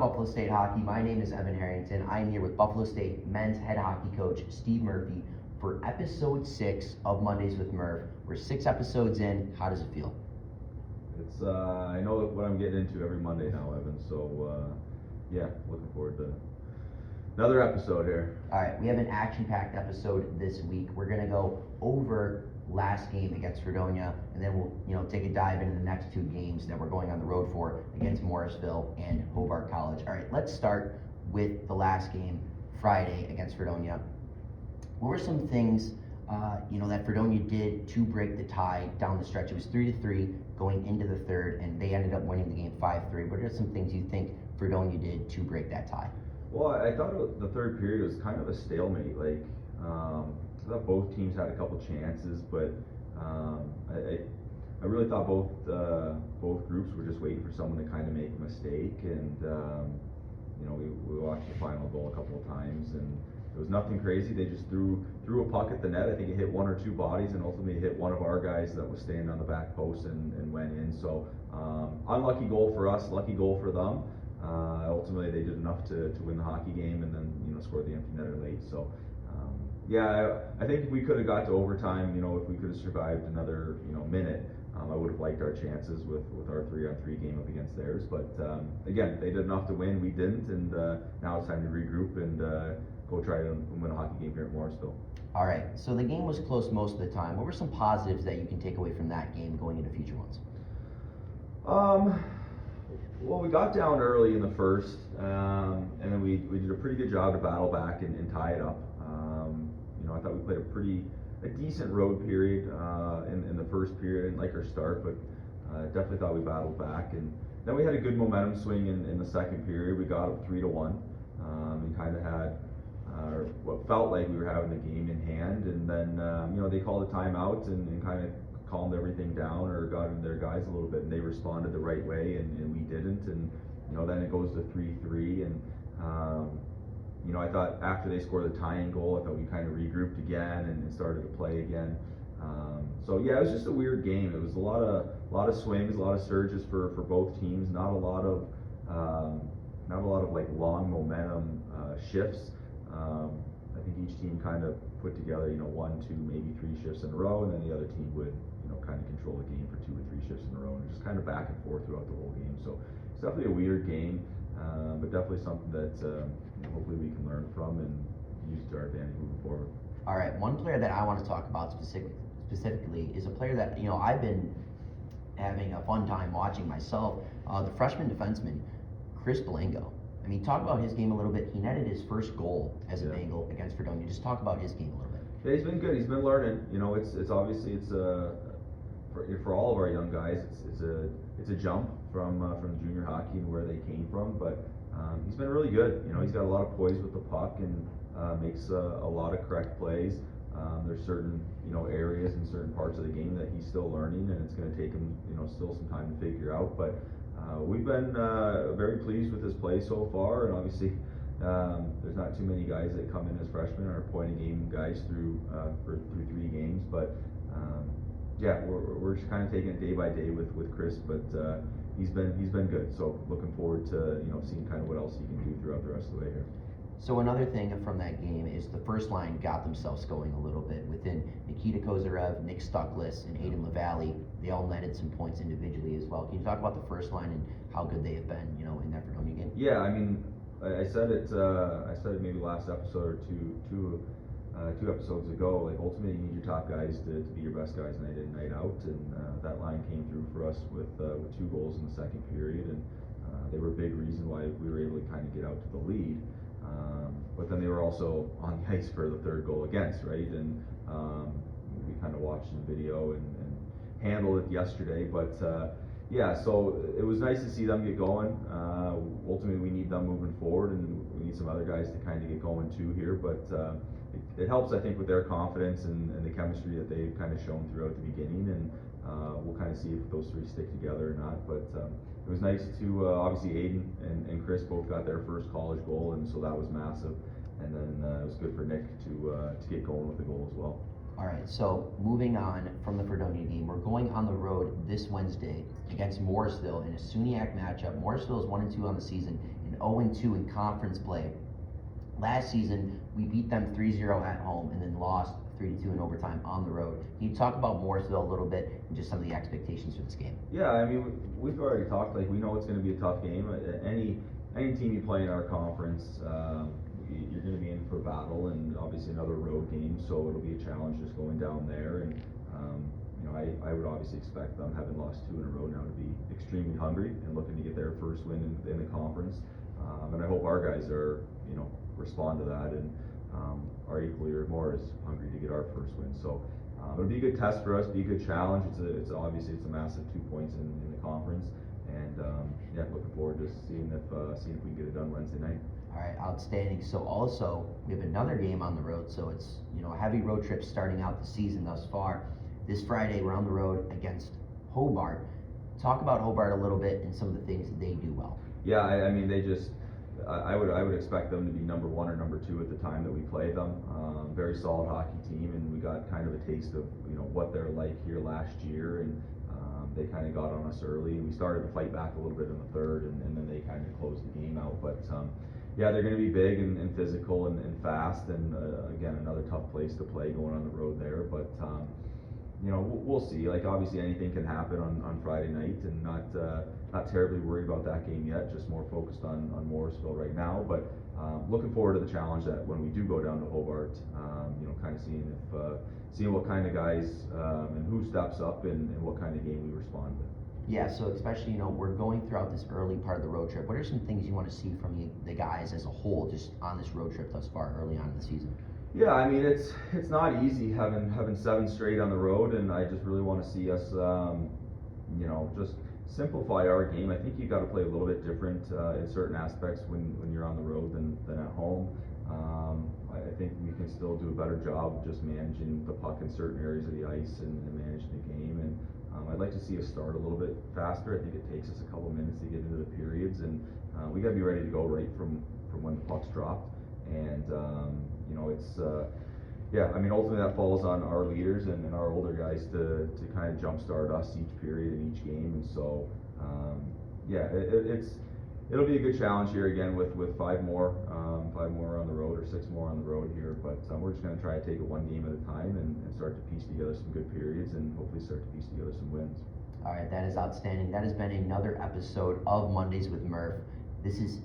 Buffalo State Hockey. My name is Evan Harrington. I'm here with Buffalo State men's head hockey coach Steve Murphy for episode 6 of Mondays with Murph. We're 6 episodes in. How does it feel? It's I know what I'm getting into every Monday now, Evan. So yeah, looking forward to another episode here. All right, we have an action-packed episode this week. We're gonna go over last game against Fredonia, and then we'll take a dive into the next 2 games that we're going on the road for against Morrisville and Hobart College. All right, let's start with the last game Friday against Fredonia. What were some things that Fredonia did to break the tie down the stretch? It was 3-3 going into the third, and they ended up winning the game 5-3. What are some things you think Fredonia did to break that tie? Well, I thought the third period was kind of a stalemate. I thought both teams had a couple chances, but I really thought both groups were just waiting for someone to kind of make a mistake. And we watched the final goal a couple of times, and it was nothing crazy. They just threw a puck at the net. I think it hit 1 or 2 bodies, and ultimately hit one of our guys that was standing on the back post and went in. So unlucky goal for us, lucky goal for them. Ultimately, they did enough to win the hockey game, and then scored the empty netter late. So. I think if we could have got to overtime, if we could have survived another, minute, I would have liked our chances with our 3-on-3 game up against theirs. But again, they did enough to win, we didn't, and now it's time to regroup and go try to win a hockey game here at Morrisville. All right, so the game was close most of the time. What were some positives that you can take away from that game going into future ones? Well, we got down early in the first, and then we did a pretty good job to battle back and tie it up. I thought we played a decent road period in the first period. I didn't like our start, but definitely thought we battled back. And then we had a good momentum swing in the second period. We got up 3-1 and kind of had what felt like we were having the game in hand. And then they called a timeout and kind of calmed everything down, or got in their guys a little bit, and they responded the right way, and we didn't. And then it goes to 3-3, and I thought after they scored the tying goal, I thought we kind of regrouped again and started to play again. It was just a weird game. It was a lot of swings, a lot of surges for both teams. Not a lot of like long momentum shifts. I think each team kind of put together 1, 2, maybe 3 shifts in a row, and then the other team would kind of control the game for 2 or 3 shifts in a row, and just kind of back and forth throughout the whole game. So it's definitely a weird game, but definitely something that hopefully we can learn from and use to our advantage moving forward. All right, one player that I want to talk about specifically is a player that I've been having a fun time watching myself. The freshman defenseman, Chris Belango. I mean, talk about his game a little bit. He netted his first goal as a Bengal against Fredonia. Just talk about his game a little bit. Yeah, he's been good. He's been learning. It's obviously for all of our young guys, it's a jump from junior hockey and where they came from, but he's been really good. He's got a lot of poise with the puck and makes a lot of correct plays. There's certain areas and certain parts of the game that he's still learning, and it's going to take him still some time to figure out. But we've been very pleased with his play so far, and obviously there's not too many guys that come in as freshmen or point-a-game guys through 3 games. But we're just kind of taking it day by day with Chris, but he's been good. So looking forward to seeing kind of what else he can do throughout the rest of the way here. So another thing from that game is the first line got themselves going a little bit within Nikita Kozarev, Nick Stuckless, and Aiden LaValle. They all netted some points individually as well. Can you talk about the first line and how good they have been, in that Fredonia game? Yeah, I mean, I said it maybe last episode or two episodes ago. Like, ultimately, you need your top guys to be your best guys night in, night out, and that line came through for us with 2 goals in the second period, and they were a big reason why we were able to kind of get out to the lead. But then they were also on the ice for the third goal against, right? And we kind of watched the video and handled it yesterday. But so it was nice to see them get going. Ultimately, we need them moving forward, and we need some other guys to kind of get going too here. But it helps, I think, with their confidence and the chemistry that they've kind of shown throughout the beginning. And we'll kind of see if those 3 stick together or not. But it was nice to, obviously Aiden and Chris both got their first college goal, and so that was massive. And then it was good for Nick to get going with the goal as well. All right, so moving on from the Fredonia game, we're going on the road this Wednesday against Morrisville in a SUNYAC matchup. Morrisville is 1-2 on the season and 0-2 in conference play. Last season, we beat them 3-0 at home and then lost 3-2 in overtime on the road. Can you talk about Morrisville a little bit and just some of the expectations for this game? Yeah, I mean, we've already talked, like, we know it's gonna be a tough game. Any team you play in our conference, you're gonna be in for a battle, and obviously another road game, so it'll be a challenge just going down there. And, you know, I would obviously expect them, having lost 2 in a row now, to be extremely hungry and looking to get their first win in the conference. And I hope our guys are, you know, respond to that and are equally or more as hungry to get our first win. So it'll be a good test for us, be a good challenge. It's obviously a massive 2 points in the conference, and yeah, looking forward to seeing if we can get it done Wednesday night. All right, outstanding. So also, we have another game on the road, so it's, you know, a heavy road trip starting out the season thus far. This Friday, we're on the road against Hobart. Talk about Hobart a little bit and some of the things that they do well. Yeah, I mean, I would expect them to be number 1 or number 2 at the time that we play them. Very solid hockey team, and we got kind of a taste of, you know, what they're like here last year, and they kind of got on us early. We started to fight back a little bit in the third, and then they kind of closed the game out. But yeah, they're going to be big and physical and fast, and again, another tough place to play going on the road there. But you know, we'll see. Like, obviously anything can happen on Friday night, and not terribly worried about that game yet, just more focused on Morrisville right now. But looking forward to the challenge that when we do go down to Hobart, you know, kind of seeing what kind of guys and who steps up and what kind of game we respond to. Yeah, so especially, you know, we're going throughout this early part of the road trip. What are some things you want to see from the guys as a whole, just on this road trip thus far early on in the season? Yeah, I mean, it's not easy having 7 straight on the road, and I just really want to see us, you know, just simplify our game. I think you got to play a little bit different in certain aspects when you're on the road than at home. I think we can still do a better job of just managing the puck in certain areas of the ice and managing the game. And I'd like to see us start a little bit faster. I think it takes us a couple minutes to get into the periods, and we got to be ready to go right from when the puck's dropped. And you know, it's yeah, I mean, ultimately that falls on our leaders and our older guys to kind of jumpstart us each period and each game. And so yeah, it'll be a good challenge here again with 5 more on the road, or 6 more on the road here. But we're just going to try to take it one game at a time and start to piece together some good periods, and hopefully start to piece together some wins. All right, that is outstanding. That has been another episode of Mondays with Murph. This is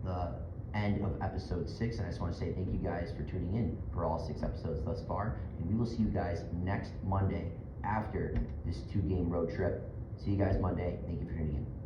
the end of episode 6, and I just want to say thank you guys for tuning in for all 6 episodes thus far, and we will see you guys next Monday after this 2-game road trip. See you guys Monday. Thank you for tuning in.